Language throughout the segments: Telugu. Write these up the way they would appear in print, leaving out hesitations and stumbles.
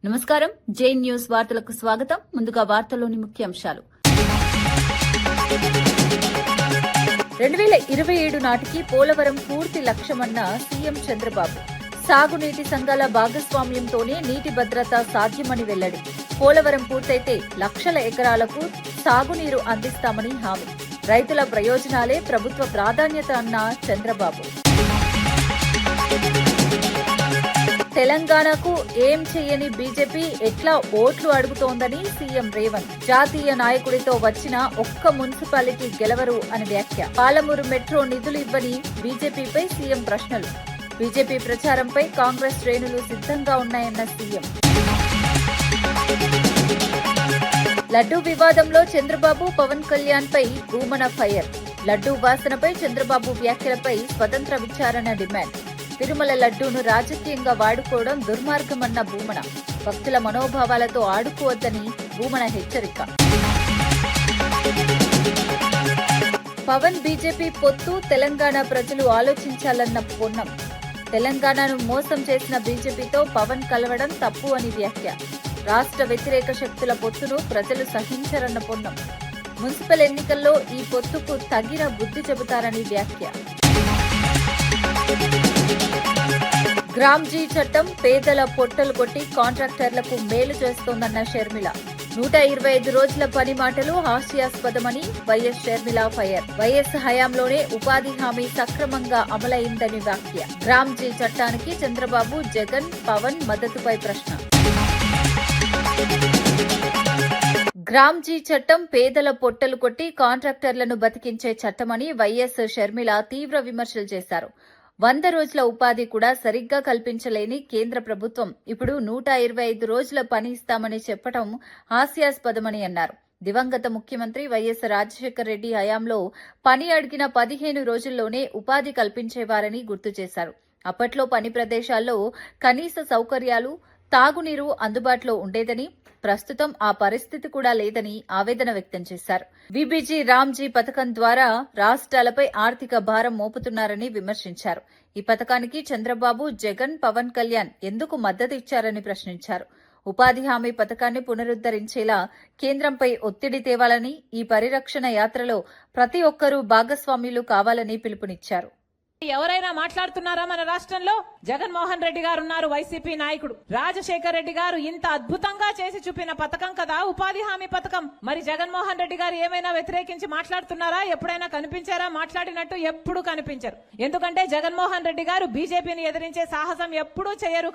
నమస్కారం. జైన్ న్యూస్ వార్తలకు స్వాగతం. ముందుగా వార్తల్లోని ముఖ్యాంశాలు. 2027 నాటికి పోలవరం పూర్తి లక్ష్యమన్న సీఎం చంద్రబాబు. సాగునీటి సంఘాల భాగస్వామ్యంతోనే నీటి భద్రత సాధ్యమని వెల్లడి. పోలవరం పూర్తయితే లక్షల ఎకరాలకు సాగునీరు అందిస్తామని హామీ. రైతుల ప్రయోజనాలే ప్రభుత్వ ప్రాధాన్యత అన్న చంద్రబాబు. తెలంగాణకు ఏం చేయని బీజేపీ ఎట్లా ఓట్లు అడుగుతోందని సీఎం రేవంత్. జాతీయ నాయకుడితో వచ్చిన ఒక్క మున్సిపాలిటీ గెలవరు అని వ్యాఖ్య. పాలమూరు మెట్రో నిధులు ఇవ్వని బీజేపీపై సీఎం ప్రశ్నలు. బీజేపీ ప్రచారంపై కాంగ్రెస్ శ్రేణులు సిద్ధంగా ఉన్నాయన్న సీఎం. లడ్డూ వివాదంలో చంద్రబాబు పవన్ కళ్యాణ్ పై భూమన ఫైర్. లడ్డూ వాసనపై చంద్రబాబు వ్యాఖ్యలపై స్వతంత్ర విచారణ డిమాండ్. తిరుమల లడ్డూను రాజకీయంగా వాడుకోవడం దుర్మార్గమన్న భూమన. భక్తుల మనోభావాలతో ఆడుకోవద్దని భూమన హెచ్చరిక. పవన్ బీజేపీ పొత్తు తెలంగాణ ప్రజలు ఆలోచించాలన్న పొన్నం. తెలంగాణను మోసం చేసిన బీజేపీతో పవన్ కలవడం తప్పు అని వ్యాఖ్య. రాష్ట్ర వ్యతిరేక శక్తుల పొత్తును ప్రజలు సహించరన్న పొన్నం. మున్సిపల్ ఎన్నికల్లో ఈ పొత్తుకు తగిన బుద్ధి చెబుతారని వ్యాఖ్య. గ్రామ్జీ చట్టం పేదల పొట్టలు కొట్టి కాంట్రాక్టర్లకు మేలు చేస్తోందన్న షర్మిల. 125 రోజుల పని మాటలు హాస్యాస్పదమని వైఎస్ షర్మిల ఫైర్. వైఎస్ హయాంలోనే ఉపాధి హామీ సక్రమంగా అమలైందని వ్యాఖ్య. గ్రామ్జీ చట్టానికి చంద్రబాబు, జగన్, పవన్ మద్దతుపై ప్రశ్న. గ్రామ్జీ చట్టం పేదల పొట్టలు కొట్టి కాంట్రాక్టర్లను బతికించే చట్టమని వైఎస్ షర్మిల తీవ్ర విమర్శలు చేశారు. 100 రోజుల ఉపాధి కూడా సరిగ్గా కల్పించలేని కేంద్ర ప్రభుత్వం ఇప్పుడు 125 రోజుల పని ఇస్తామని చెప్పడం హాస్యాస్పదమని అన్నారు. దివంగత ముఖ్యమంత్రి వైఎస్ రాజశేఖర రెడ్డి హయాంలో పని అడిగిన 15 రోజుల్లోనే ఉపాధి కల్పించేవారని గుర్తు చేశారు. అప్పట్లో పని ప్రదేశాల్లో కనీస సౌకర్యాలు, తాగునీరు అందుబాటులో ఉండేదని, ప్రస్తుతం ఆ పరిస్థితి కూడా లేదని ఆవేదన వ్యక్తం చేశారు. విబీజీ రామ్జీ పథకం ద్వారా రాష్ట్రాలపై ఆర్థిక భారం మోపుతున్నారని విమర్శించారు. ఈ పథకానికి చంద్రబాబు, జగన్, పవన్ కళ్యాణ్ ఎందుకు మద్దతు ఇచ్చారని ప్రశ్నించారు. ఉపాధి హామీ పథకాన్ని పునరుద్దరించేలా కేంద్రంపై ఒత్తిడి తేవాలని, ఈ పరిరక్షణ యాత్రలో ప్రతి ఒక్కరూ భాగస్వామ్యులు కావాలని పిలుపునిచ్చారు. ఎవరైనా మాట్లాడుతున్నారా? మన రాష్ట్రంలో జగన్మోహన్ రెడ్డి గారు ఉన్నారు, వైసీపీ నాయకుడు. రాజశేఖర్ రెడ్డి గారు ఇంత అద్భుతంగా చేసి చూపిన పథకం కదా ఉపాధి హామీ పథకం. మరి జగన్మోహన్ రెడ్డి గారు ఏమైనా వ్యతిరేకించి మాట్లాడుతున్నారా? ఎప్పుడైనా కనిపించారా? మాట్లాడినట్టు ఎప్పుడు కనిపించరు. ఎందుకంటే జగన్మోహన్ రెడ్డి గారు బీజేపీని ఎదిరించే సాహసం ఎప్పుడూ చేయరు.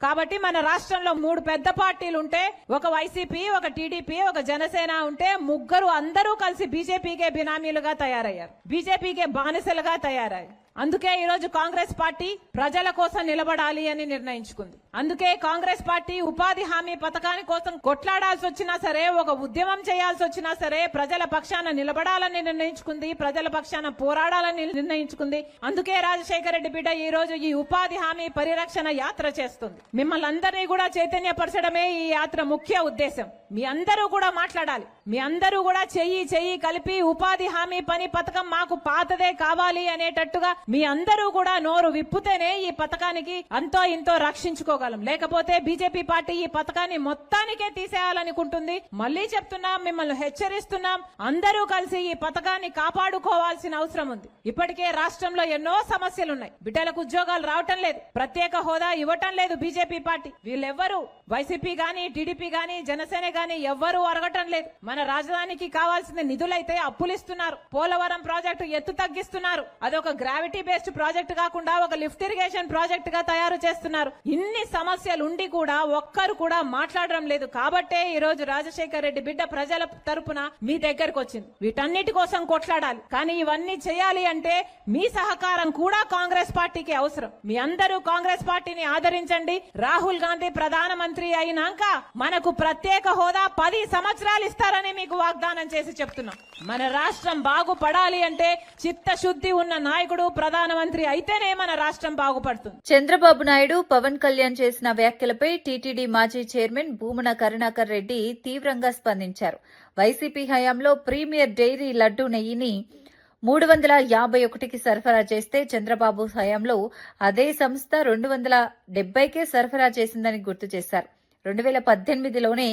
కాబట్టి మన రాష్ట్రంలో 3 పెద్ద పార్టీలు ఉంటే, ఒక వైసీపీ, ఒక టీడీపీ, ఒక జనసేన ఉంటే, ముగ్గురు అందరూ కలిసి బీజేపీకే బినామీలుగా తయారయ్యారు, బీజేపీకే బానిసలుగా తయారయ్యారు. అందుకే ఈరోజు కాంగ్రెస్ పార్టీ ప్రజల కోసం నిలబడాలి అని నిర్ణయించుకుంది. అందుకే కాంగ్రెస్ పార్టీ ఉపాధి హామీ పథకాని కోసం కొట్లాడాల్సి వచ్చినా సరే, ఒక ఉద్యమం చేయాల్సి వచ్చినా సరే, ప్రజల పక్షాన నిలబడాలని నిర్ణయించుకుంది, ప్రజల పక్షాన పోరాడాలని నిర్ణయించుకుంది. అందుకే రాజశేఖర రెడ్డి బిడ్డ ఈ రోజు ఈ ఉపాధి హామీ పరిరక్షణ యాత్ర చేస్తుంది. మిమ్మల్ని అందరినీ కూడా చైతన్యపరచడమే ఈ యాత్ర ముఖ్య ఉద్దేశం. మీ అందరూ కూడా మాట్లాడాలి. మీ అందరూ కూడా చెయ్యి కలిపి ఉపాధి హామీ పని పథకం మాకు పాతదే కావాలి అనేటట్టుగా మీ అందరూ కూడా నోరు విప్పుతేనే ఈ పథకానికి అంతో ఇంతో రక్షించుకోగలం. లేకపోతే బీజేపీ పార్టీ ఈ పథకాన్ని మొత్తానికే తీసేయాలనుకుంటుంది. మళ్లీ చెప్తున్నాం, మిమ్మల్ని హెచ్చరిస్తున్నాం. అందరూ కలిసి ఈ పథకాన్ని కాపాడుకోవాల్సిన అవసరం ఉంది. ఇప్పటికే రాష్ట్రంలో ఎన్నో సమస్యలున్నాయి. బిడ్డలకు ఉద్యోగాలు రావటం లేదు, ప్రత్యేక హోదా ఇవ్వటం లేదు బీజేపీ పార్టీ. వీళ్ళెవ్వరూ వైసీపీ గాని, టీడీపీ గాని, జనసేన గాని ఎవ్వరూ అరగటం లేదు. మన రాజధానికి కావాల్సిన నిధులైతే అప్పులిస్తున్నారు. పోలవరం ప్రాజెక్టు ఎత్తు తగ్గిస్తున్నారు. అదొక గ్రావిటీ బేస్డ్ ప్రాజెక్ట్ కాకుండా ఒక లిఫ్ట్ ఇరిగేషన్ ప్రాజెక్ట్ గా తయారు చేస్తున్నారు. ఇన్ని సమస్యలు ఉండి కూడా ఒక్కరు కూడా మాట్లాడడం లేదు. కాబట్టే ఈ రోజు రాజశేఖర్ రెడ్డి బిడ్డ ప్రజల తరపున మీ దగ్గరకు వచ్చింది. వీటన్నిటి కోసం కొట్లాడాలి. కానీ ఇవన్నీ చేయాలి అంటే మీ సహకారం కూడా కాంగ్రెస్ పార్టీకి అవసరం. మీ అందరూ కాంగ్రెస్ పార్టీని ఆదరించండి. రాహుల్ గాంధీ ప్రధానమంత్రి అయినాక మనకు ప్రత్యేక హోదా 10 సంవత్సరాలు ఇస్తారని మీకు వాగ్దానం చేసి చెప్తున్నాం. మన రాష్ట్రం బాగుపడాలి అంటే చిత్తశుద్ధి ఉన్న నాయకుడు ప్రధానమంత్రి అయితేనే మన రాష్ట్రం బాగుపడుతుంది. చంద్రబాబు నాయుడు, పవన్ కళ్యాణ్ చేసిన వ్యాఖ్యలపై టీటీడీ మాజీ చైర్మన్ భూమన కరుణాకర్ రెడ్డి తీవ్రంగా స్పందించారు. వైసీపీ హయాంలో ప్రీమియర్ డైరీ లడ్డూ నెయ్యిని 351కి సరఫరా చేస్తే చంద్రబాబు హయాంలో అదే సంస్థ 270కే సరఫరా చేసిందని గుర్తు చేశారు. 2018లోనే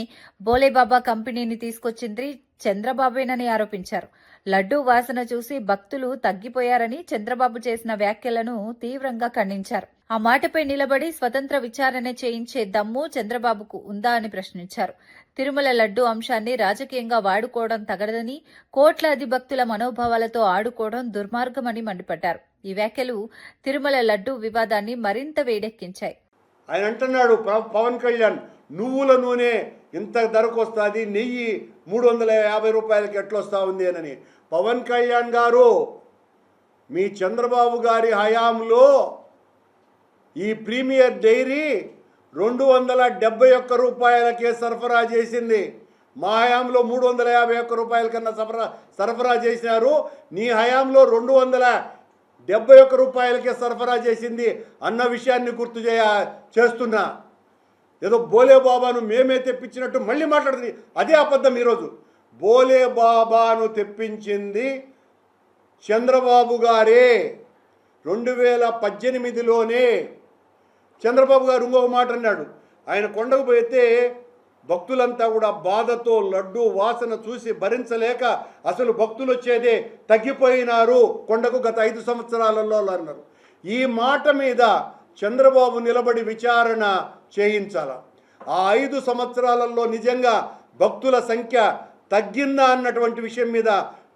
బోలేబాబా కంపెనీని తీసుకొచ్చింది చంద్రబాబేనని ఆరోపించారు. లడ్డూ వాసన చూసి భక్తులు తగ్గిపోయారని చంద్రబాబు చేసిన వ్యాఖ్యలను తీవ్రంగా ఖండించారు. ఆ మాటపై నిలబడి స్వతంత్ర విచారణ చేయించే దమ్ము చంద్రబాబుకు ఉందా అని ప్రశ్నించారు. తిరుమల లడ్డూ అంశాన్ని రాజకీయంగా వాడుకోవడం తగదని, కోట్లాది భక్తుల మనోభావాలతో ఆడుకోవడం దుర్మార్గమని మండిపడ్డారు. ఈ వ్యాఖ్యలు తిరుమల లడ్డూ వివాదాన్ని మరింత వేడెక్కించాయి. ఆయన అంటున్నాడు పవన్ కళ్యాణ్, నువ్వుల నూనె ఇంత ధరకు వస్తుంది, నెయ్యి 350 రూపాయలకి ఎట్లా వస్తూ ఉంది అని. పవన్ కళ్యాణ్ గారు మీ చంద్రబాబు గారి హయాంలో ఈ ప్రీమియర్ డైరీ 271 రూపాయలకే సరఫరా చేసింది. మా హయాంలో 351 రూపాయల కన్నా సరఫరా చేసినారు. నీ హయాంలో 271 రూపాయలకే సరఫరా చేసింది అన్న విషయాన్ని గుర్తు చేస్తున్నా. ఏదో బోలే బాబాను మేమే తెప్పించినట్టు మళ్ళీ మాట్లాడుతుంది. అదే అబద్ధం. ఈరోజు బోలే బాబాను తెప్పించింది చంద్రబాబు గారే. 2018లోనే చంద్రబాబు గారు ఇంకొక మాట అన్నాడు. ఆయన కొండకు పోయితే భక్తులంతా కూడా బాధతో లడ్డు వాసన చూసి భరించలేక అసలు భక్తులు వచ్చేదే తగ్గిపోయినారు కొండకు గత 5 సంవత్సరాలలో అన్నారు. ఈ మాట మీద చంద్రబాబు నిలబడి విచారణ చేయించాల. ఆ 5 సంవత్సరాలలో నిజంగా భక్తుల సంఖ్య తగ్గిందా అన్నటువంటి విషయం మీద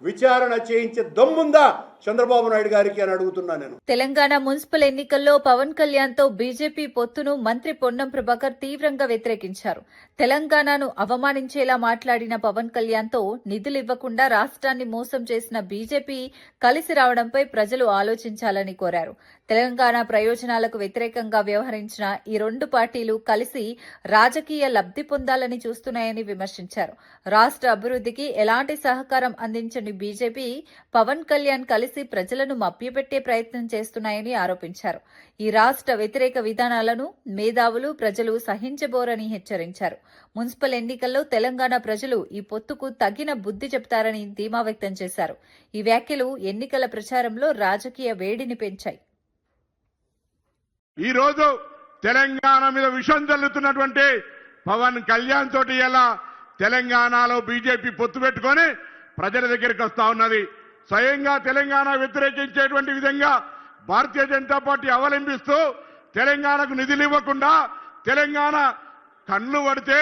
విచారణ చేయించే దమ్ముందా చంద్రబాబు నాయుడు గారికి అని అడుగుతున్నా నేను. తెలంగాణ మున్సిపల్ ఎన్నికల్లో పవన్ కళ్యాణ్ తో బీజేపీ పొత్తును మంత్రి పొన్నం ప్రభాకర్ తీవ్రంగా వ్యతిరేకించారు. తెలంగాణను అవమానించేలా మాట్లాడిన పవన్ కళ్యాణ్ తో నిధులివ్వకుండా రాష్ట్రాన్ని మోసం చేసిన బీజేపీ కలిసి రావడంపై ప్రజలు ఆలోచించాలని కోరారు. తెలంగాణ ప్రయోజనాలకు వ్యతిరేకంగా వ్యవహరించిన ఈ 2 పార్టీలు కలిసి రాజకీయ లబ్ధి పొందాలని చూస్తున్నాయని విమర్శించారు. రాష్ట్ర అభివృద్ధికి ఎలాంటి సహకారం అందించని బీజేపీ పవన్ కళ్యాణ్ కలిసి ప్రజలను మభ్యపెట్టే ప్రయత్నం చేస్తున్నాయని ఆరోపించారు. ఈ రాష్ట్ర వ్యతిరేక విధానాలను మేధావులు ప్రజలు సహించబోరని హెచ్చరించారు. మున్సిపల్ ఎన్నికల్లో తెలంగాణ ప్రజలు ఈ పొత్తుకు తగిన బుద్ధి చెబుతారని ధీమా వ్యక్తం చేశారు. ఈ వ్యాఖ్యలు ఎన్నికల ప్రచారంలో రాజకీయ వేడిని పెంచాయి. ఈ రోజు తెలంగాణ మీద విషం చల్లుతున్నటువంటి పవన్ కళ్యాణ్ తోటి ఎలా తెలంగాణలో బీజేపీ పొత్తు పెట్టుకొని ప్రజల దగ్గరికి వస్తా ఉన్నది. స్వయంగా తెలంగాణ వ్యతిరేకించేటువంటి విధంగా భారతీయ జనతా పార్టీ అవలంబిస్తూ తెలంగాణకు నిధులు ఇవ్వకుండా తెలంగాణ కళ్ళు పడితే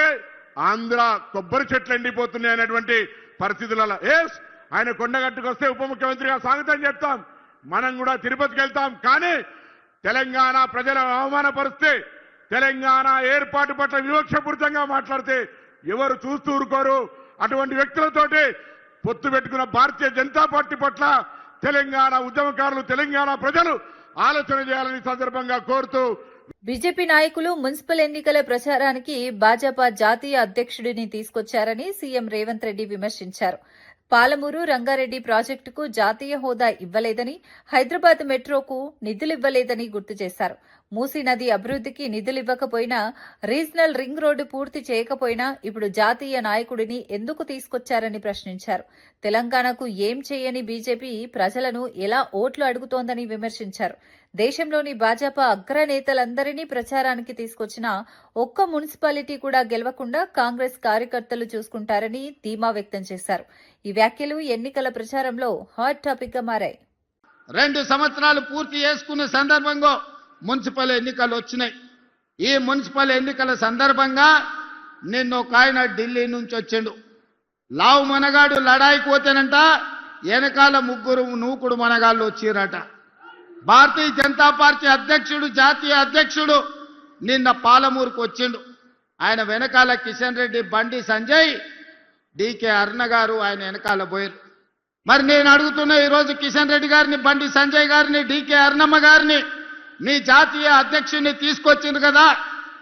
ఆంధ్ర కొబ్బరి చెట్లు ఎండిపోతున్నాయి అనేటువంటి పరిస్థితులలో ఆయన కొండగట్టుకు వస్తే ఉప ముఖ్యమంత్రిగా స్వాగతం చెప్తాం, మనం కూడా తిరుపతికి వెళ్తాం. కానీ తెలంగాణ ప్రజలను అవమానపరిస్తే, తెలంగాణ ఏర్పాటు పట్ల వివక్షపూరితంగా మాట్లాడితే ఎవరు చూస్తూ ఊరుకోరు. అటువంటి వ్యక్తులతోటి పొత్తు పెట్టుకున్న భారతీయ జనతా పార్టీ పట్ల తెలంగాణ ఉద్యమకారులు, తెలంగాణ ప్రజలు ఆలోచన చేయాలని సందర్భంగా కోరుతూ, బీజేపీ నాయకులు మున్సిపల్ ఎన్నికల ప్రచారానికి భాజపా జాతీయ అధ్యక్షుడిని తీసుకొచ్చారని సీఎం రేవంత్ రెడ్డి విమర్శించారు. పాలమూరు రంగారెడ్డి ప్రాజెక్టుకు జాతీయ హోదా ఇవ్వలేదని, హైదరాబాద్ మెట్రోకు నిధులివ్వలేదని గుర్తు చేశారు. మూసీ నది అభివృద్ధికి నిధులివ్వకపోయినా, రీజనల్ రింగ్ రోడ్డు పూర్తి చేయకపోయినా ఇప్పుడు జాతీయ నాయకుడిని ఎందుకు తీసుకొచ్చారని ప్రశ్నించారు. తెలంగాణకు ఏం చేయని బీజేపీ ప్రజలను ఎలా ఓట్లు అడుగుతోందని విమర్శించారు. దేశంలోని భాజపా అగ్రనేతలందరినీ ప్రచారానికి తీసుకొచ్చినా ఒక్క మున్సిపాలిటీ కూడా గెలవకుండా కాంగ్రెస్ కార్యకర్తలు చూసుకుంటారని ధీమా వ్యక్తం చేశారు. ఈ వ్యాఖ్యలు ఎన్నికల ప్రచారంలో హాట్ టాపిక్ గా మారాయి. 2 సంవత్సరాలు పూర్తి చేసుకున్న సందర్భంగా మున్సిపల్ ఎన్నికలు వచ్చినాయి. ఈ మున్సిపల్ ఎన్నికల సందర్భంగా నిన్న ఒక ఆయన ఢిల్లీ నుంచి వచ్చిండు. లావు మనగాడు లడాయికి పోతేనంట వెనకాల 3 నూకుడు మనగాళ్ళు వచ్చిరట. భారతీయ జనతా పార్టీ అధ్యక్షుడు, జాతీయ అధ్యక్షుడు నిన్న పాలమూరుకు వచ్చిండు. ఆయన వెనకాల కిషన్ రెడ్డి, బండి సంజయ్, డీకే అరుణ గారు ఆయన వెనకాల పోయారు. మరి నేను అడుగుతున్నా, ఈరోజు కిషన్ రెడ్డి గారిని, బండి సంజయ్ గారిని, డీకే అరుణమ్మ గారిని మీ జాతీయ అధ్యక్షుడిని తీసుకొచ్చింది కదా,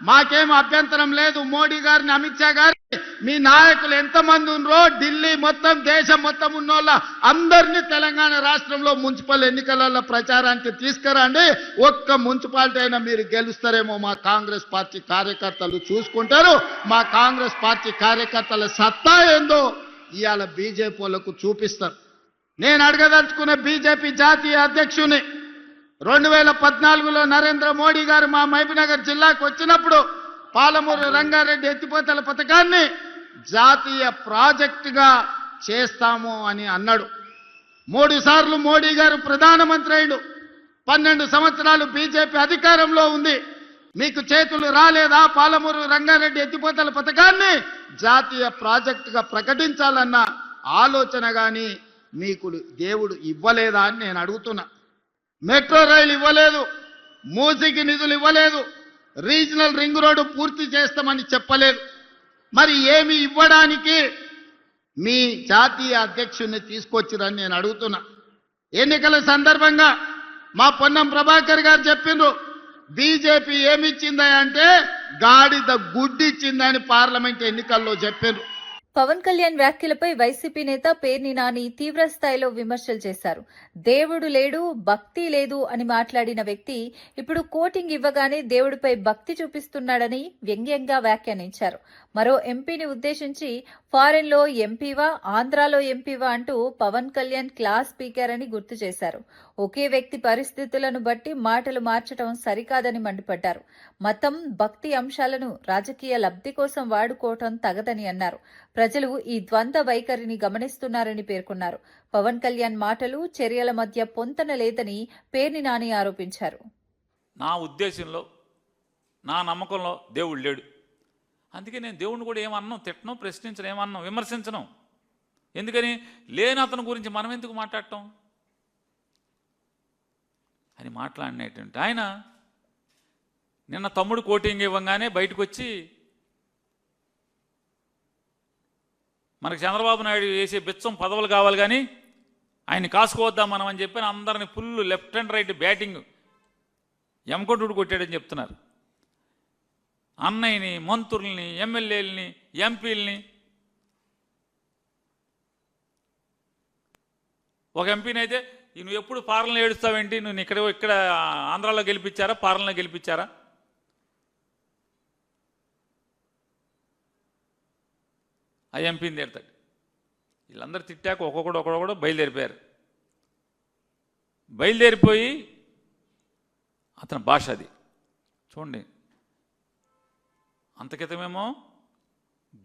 మాకేం అభ్యంతరం లేదు. మోడీ గారిని, అమిత్ షా గారిని, మీ నాయకులు ఎంతమంది ఉన్నారో ఢిల్లీ మొత్తం, దేశం మొత్తం ఉన్నోళ్ళ అందరినీ తెలంగాణ రాష్ట్రంలో మున్సిపల్ ఎన్నికలలో ప్రచారానికి తీసుకురండి. ఒక్క మున్సిపాలిటీ అయినా మీరు గెలుస్తారేమో మా కాంగ్రెస్ పార్టీ కార్యకర్తలు చూసుకుంటారు. మా కాంగ్రెస్ పార్టీ కార్యకర్తల సత్తా ఏందో ఇవాళ బీజేపీ వాళ్ళకు చూపిస్తారు. నేను అడగదలుచుకున్న బీజేపీ జాతీయ అధ్యక్షుని 2014లో నరేంద్ర మోడీ గారు మా మహబూబ్నగర్ జిల్లాకు వచ్చినప్పుడు పాలమూరు రంగారెడ్డి ఎత్తిపోతల పథకాన్ని జాతీయ ప్రాజెక్టుగా చేస్తాము అని అన్నాడు. 3 సార్లు మోడీ గారు ప్రధానమంత్రి అయ్యాడు. 12 సంవత్సరాలు బీజేపీ అధికారంలో ఉంది. మీకు చేతులు రాలేదా? పాలమూరు రంగారెడ్డి ఎత్తిపోతల పథకాన్ని జాతీయ ప్రాజెక్టుగా ప్రకటించాలన్న ఆలోచన గాని మీకు దేవుడు ఇవ్వలేదా అని నేను అడుగుతున్నా. మెట్రో రైలు ఇవ్వలేదు, మూసీకి నిధులు ఇవ్వలేదు, రీజనల్ రింగ్ రోడ్డు పూర్తి చేస్తామని చెప్పలేదు. మరి ఏమి ఇవ్వడానికి మీ జాతీయ అధ్యక్షుడిని తీసుకొచ్చిరని నేను అడుగుతున్నా. ఎన్నికల సందర్భంగా మా పొన్నం ప్రభాకర్ గారు చెప్పిండ్రు, బీజేపీ ఏమిచ్చిందా అంటే గాడిద గుడ్డిచ్చిందని పార్లమెంట్ ఎన్నికల్లో చెప్పిండ్రు. పవన్ కళ్యాణ్ వ్యాఖ్యలపై వైసీపీ నేత పేర్ని నాని తీవ్ర స్థాయిలో విమర్శలు చేశారు. దేవుడు లేడు, భక్తి లేదు అని మాట్లాడిన వ్యక్తి ఇప్పుడు కోటింగ్ ఇవ్వగానే దేవుడిపై భక్తి చూపిస్తున్నాడని వ్యంగ్యంగా వ్యాఖ్యానించారు. మరో ఎంపీని ఉద్దేశించి ఫారెన్లో ఎంపీవా, ఆంధ్రాలో ఎంపీవా అంటూ పవన్ కళ్యాణ్ క్లాస్ స్పీకర్ అని గుర్తు చేశారు. ఒకే వ్యక్తి పరిస్థితులను బట్టి మాటలు మార్చడం సరికాదని మండిపడ్డారు. మతం, భక్తి అంశాలను రాజకీయ లబ్ధి కోసం వాడుకోవటం తగదని అన్నారు. ప్రజలు ఈ ద్వంద్వ వైఖరిని గమనిస్తున్నారని పేర్కొన్నారు. పవన్ కళ్యాణ్ మాటలు, చర్యల మధ్య పొంతన లేదని పేర్ని నాని ఆరోపించారు. నా ఉద్దేశంలో, నా నమ్మకంలో దేవుడు లేడు. అందుకే నేను దేవుడిని కూడా ఏమన్నాం, తిట్టను, ప్రశ్నించను, ఏమన్నాం, విమర్శించను. ఎందుకని? లేని అతని గురించి మనం ఎందుకు మాట్లాడటం అని మాట్లాడినటువంటి ఆయన నిన్న తమ్ముడు కోటింగ్ ఇవ్వగానే బయటకు వచ్చి మనకు చంద్రబాబు నాయుడు వేసే బిచ్చం పదవులు కావాలి కానీ ఆయన కాసుకోవద్దాం మనం అని చెప్పి అందరిని full left and right batting ఎమకొట్టుడు కొట్టాడని చెప్తున్నారు. అన్నయ్యని, మంత్రుల్ని, ఎమ్మెల్యేలని, ఎంపీలని. ఒక ఎంపీని అయితే నువ్వు ఎప్పుడు పాలనలో ఏడుస్తావేంటి, నువ్వు ఇక్కడ ఆంధ్రాలో గెలిపించారా, పాలనలో గెలిపించారా? ఆ ఎంపీని తిడతాడు. వీళ్ళందరూ తిట్టాక ఒక్కొక్కడు బయలుదేరిపోయారు. బయలుదేరిపోయి అతని భాష అది చూడండి. అంతకితమేమో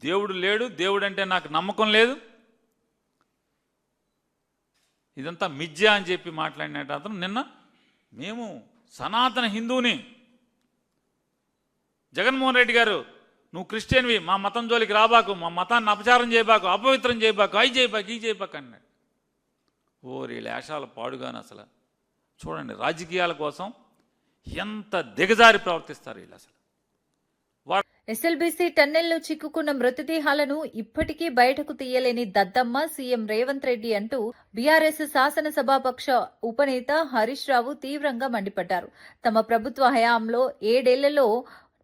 దేవుడు లేడు, దేవుడు అంటే నాకు నమ్మకం లేదు, ఇదంతా మిథ్య అని చెప్పి మాట్లాడినట్టు అతను నిన్న మేము సనాతన హిందువుని, జగన్మోహన్ రెడ్డి గారు నువ్వు క్రిస్టియన్వి, మా మతం జోలికి రాబాకు, మా మతాన్ని అపచారం చేయబాకు, అపవిత్రం చేయబాకు, అయి చేయబాకు, ఈ చేయబాకు అన్నాడు. ఓరి లేశాల పాడుగాను. అసలు చూడండి, రాజకీయాల కోసం ఎంత దిగజారి ప్రవర్తిస్తారు వీళ్ళు. అసలు ఎస్ఎల్బీసీ టన్నెల్లో చిక్కుకున్న మృతదేహాలను ఇప్పటికీ బయటకు తీయలేని దద్దమ్మ సీఎం రేవంత్ రెడ్డి అంటూ బీఆర్ఎస్ శాసనసభాపక్ష ఉపనేత హరీష్ రావు తీవ్రంగా మండిపడ్డారు. తమ ప్రభుత్వ హయాంలో 7 ఏళ్లలో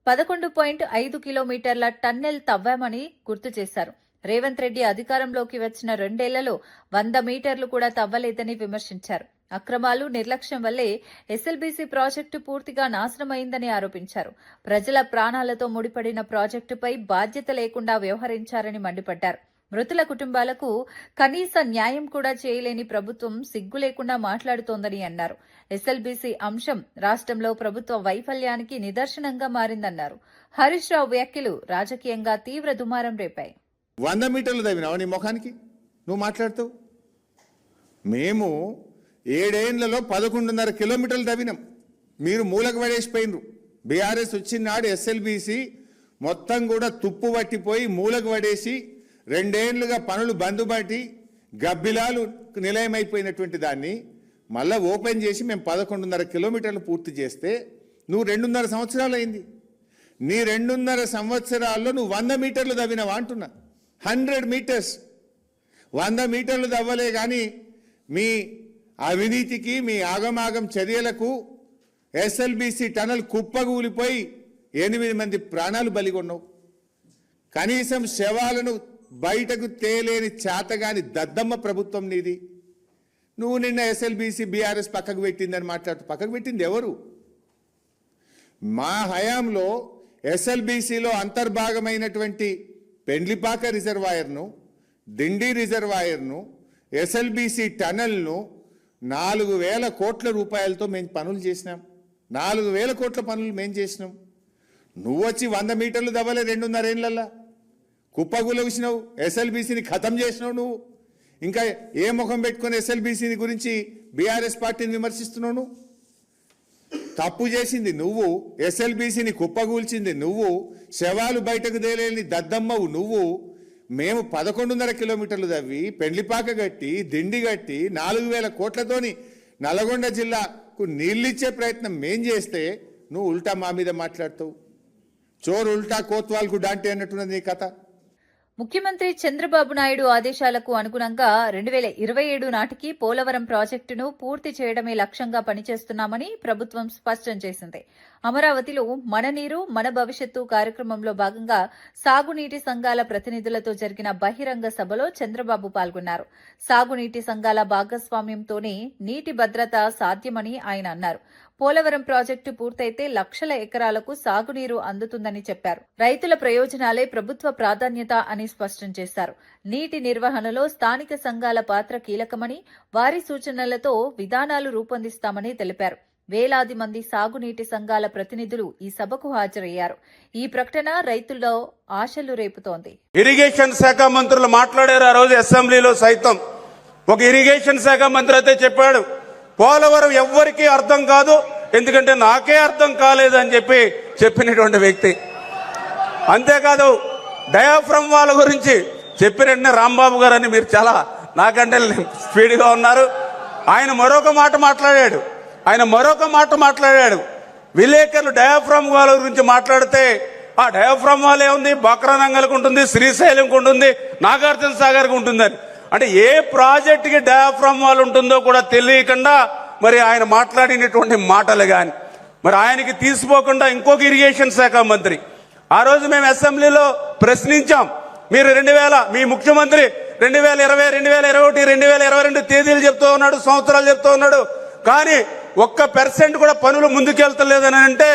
11.5 కిలోమీటర్ల టన్నెల్ తవ్వామని గుర్తు చేశారు. రేవంత్ రెడ్డి అధికారంలోకి వచ్చిన 2 ఏళ్లలో 100 మీటర్లు కూడా తవ్వలేదని విమర్శించారు. అక్రమాలు, నిర్లక్ష్యం వల్లే ఎస్ఎల్బీసీ ప్రాజెక్టు పూర్తిగా నాశనమైందని ఆరోపించారు. ప్రజల ప్రాణాలతో ముడిపడిన ప్రాజెక్టుపై బాధ్యత లేకుండా వ్యవహరించారని మండిపడ్డారు. మృతుల కుటుంబాలకు కనీస న్యాయం కూడా చేయలేని ప్రభుత్వం సిగ్గు లేకుండా మాట్లాడుతోందని అన్నారు. ఎస్ఎల్బీసీ అంశం రాష్ట్రంలో ప్రభుత్వ వైఫల్యానికి నిదర్శనంగా మారిందన్నారు. హరీష్ రావు వ్యాఖ్యలు రాజకీయంగా తీవ్ర దుమారం రేపాయి. 100 మీటర్లు తవ్వినావా నీ ముఖానికి? నువ్వు మాట్లాడుతావు. మేము 7 ఏళ్లలో 11.5 కిలోమీటర్లు తవ్వినాం. మీరు మూలకు పడేసిపోయినరు. బీఆర్ఎస్ వచ్చిన నాడు ఎస్ఎల్బీసీ మొత్తం కూడా తుప్పు పట్టిపోయి మూలకు పడేసి 2 ఏళ్లుగా పనులు బందుబాటి గబ్బిలాలు నిలయమైపోయినటువంటి దాన్ని మళ్ళీ ఓపెన్ చేసి మేము 11.5 కిలోమీటర్లు పూర్తి చేస్తే నువ్వు 2.5 సంవత్సరాలు అయింది. నీ 2.5 సంవత్సరాల్లో నువ్వు 100 మీటర్లు తవ్వినావా అంటున్నా. 100 మీటర్స్ 100 మీటర్లు తవ్వలే కానీ మీ అవినీతికి, మీ ఆగమాగం చర్యలకు ఎస్ఎల్బీసీ టనల్ కుప్పగూలిపోయి 8 మంది ప్రాణాలు బలిగొన్నావు. కనీసం శవాలను బయటకు తేలేని చేతగాని దద్దమ్మ ప్రభుత్వం నీది. నువ్వు నిన్న ఎస్ఎల్బీసీ బీఆర్ఎస్ పక్కకు పెట్టిందని మాట్లాడుతూ, పక్కకు పెట్టింది ఎవరు? మా హయాంలో ఎస్ఎల్బీసీలో అంతర్భాగమైనటువంటి పెండ్లిపాక రిజర్వాయర్ను, దిండి రిజర్వాయర్ను, ఎస్ఎల్బీసీ టనల్ను 4,000 కోట్ల రూపాయలతో మేము పనులు చేసినాం. 4,000 కోట్ల పనులు మేము చేసినాం. నువ్వు వచ్చి 100 మీటర్లు దవ్వలే 2.5 ఏళ్ళల్లా కుప్పగుల వచ్చినావు. ఎస్ఎల్బీసీని ఖతం చేసినావు నువ్వు. ఇంకా ఏ ముఖం పెట్టుకొని ఎస్ఎల్బీసీని గురించి బీఆర్ఎస్ పార్టీని విమర్శిస్తున్నావు? నువ్వు తప్పు చేసింది నువ్వు, ఎస్ఎల్బీసీని కుప్పగూల్చింది నువ్వు, శవాలు బయటకు తేలేని దద్దమ్మవు నువ్వు. మేము 11.5 కిలోమీటర్లు తవ్వి పెండ్లిపాక గట్టి దిండి గట్టి 4,000 కోట్లతోని నల్గొండ జిల్లాకు నీళ్ళిచ్చే ప్రయత్నం మేం చేస్తే నువ్వు ఉల్టా మా మీద మాట్లాడతావు. చోరు ఉల్టా కోత్వాల్కు డాంటే అన్నట్టున్నది నీ కథ. ముఖ్యమంత్రి చంద్రబాబు నాయుడు ఆదేశాలకు అనుగుణంగా 2027 నాటికి పోలవరం ప్రాజెక్టును పూర్తి చేయడమే లక్ష్యంగా పనిచేస్తున్నామని ప్రభుత్వం స్పష్టం చేసింది. అమరావతిలో మన నీరు మన భవిష్యత్తు కార్యక్రమంలో భాగంగా సాగునీటి సంఘాల ప్రతినిధులతో జరిగిన బహిరంగ సభలో చంద్రబాబు పాల్గొన్నారు. సాగునీటి సంఘాల భాగస్వామ్యంతోనే నీటి భద్రత సాధ్యమని ఆయన అన్నారు. పోలవరం ప్రాజెక్టు పూర్తయితే లక్షల ఎకరాలకు సాగునీరు అందుతుందని చెప్పారు. రైతుల ప్రయోజనాలే ప్రభుత్వ ప్రాధాన్యత అని స్పష్టం చేశారు. నీటి నిర్వహణలో స్థానిక సంఘాల పాత్ర కీలకమని, వారి సూచనలతో విధానాలు రూపొందిస్తామని తెలిపారు. వేలాది మంది సాగునీటి సంఘాల ప్రతినిధులు ఈ సభకు హాజరయ్యారు. ఈ ప్రకటన రైతుల్లో ఆశలు రేపుతోంది. ఇరిగేషన్ శాఖ మంత్రులు మాట్లాడారు ఆ రోజు అసెంబ్లీలో సైతం. ఒక ఇరిగేషన్ శాఖ మంత్రి అయితే చెప్పాడు, పోలవరం ఎవ్వరికీ అర్థం కాదు, ఎందుకంటే నాకే అర్థం కాలేదని చెప్పినటువంటి వ్యక్తి. అంతేకాదు డయాఫ్రమ్ వాళ్ళ గురించి చెప్పినట్టు రాంబాబు గారు అని మీరు చాలా నాకంటే స్పీడ్గా ఉన్నారు. ఆయన మరొక మాట మాట్లాడాడు. విలేకరులు డయాఫ్రమ్ వాళ్ళ గురించి మాట్లాడితే ఆ డయాఫ్రమ్ వాళ్ళే ఉంది, బక్రానంగల్కి ఉంటుంది, శ్రీశైలంకి ఉంటుంది, నాగార్జున సాగర్కి ఉంటుందని. అంటే ఏ ప్రాజెక్టుకి డయాఫ్రమ్ వాల్ ఉంటుందో కూడా తెలియకుండా మరి ఆయన మాట్లాడినటువంటి మాటలు కానీ, మరి ఆయనకి తీసిపోకుండా ఇంకొక ఇరిగేషన్ శాఖ మంత్రి ఆ రోజు మేము అసెంబ్లీలో ప్రశ్నించాం. మీరు మీ ముఖ్యమంత్రి 2020, 2021, 2022 తేదీలు చెప్తూ ఉన్నాడు, సంవత్సరాలు చెప్తూ ఉన్నాడు, కానీ 1% కూడా పనులు ముందుకెళ్తలేదని అంటే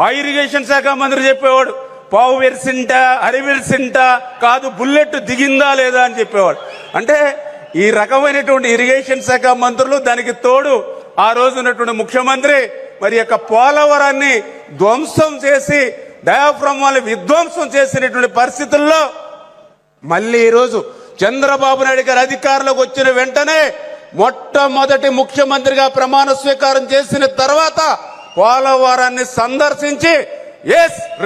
ఆ ఇరిగేషన్ శాఖ మంత్రి చెప్పేవాడు, పావు వెరిసింట అరివెలిసింట కాదు, బుల్లెట్ దిగిందా లేదా అని చెప్పేవాడు. అంటే ఈ రకమైనటువంటి ఇరిగేషన్ శాఖ మంత్రులు, దానికి తోడు ఆ రోజు ఉన్నటువంటి ముఖ్యమంత్రి మరి యొక్క పోలవరాన్ని ధ్వంసం చేసి డయాఫ్రమ్ వాళ్ళని విధ్వంసం చేసినటువంటి పరిస్థితుల్లో మళ్ళీ ఈరోజు చంద్రబాబు నాయుడు గారు అధికారంలోకి వచ్చిన వెంటనే మొట్టమొదటి ముఖ్యమంత్రిగా ప్రమాణ స్వీకారం చేసిన తర్వాత పోలవరాన్ని సందర్శించి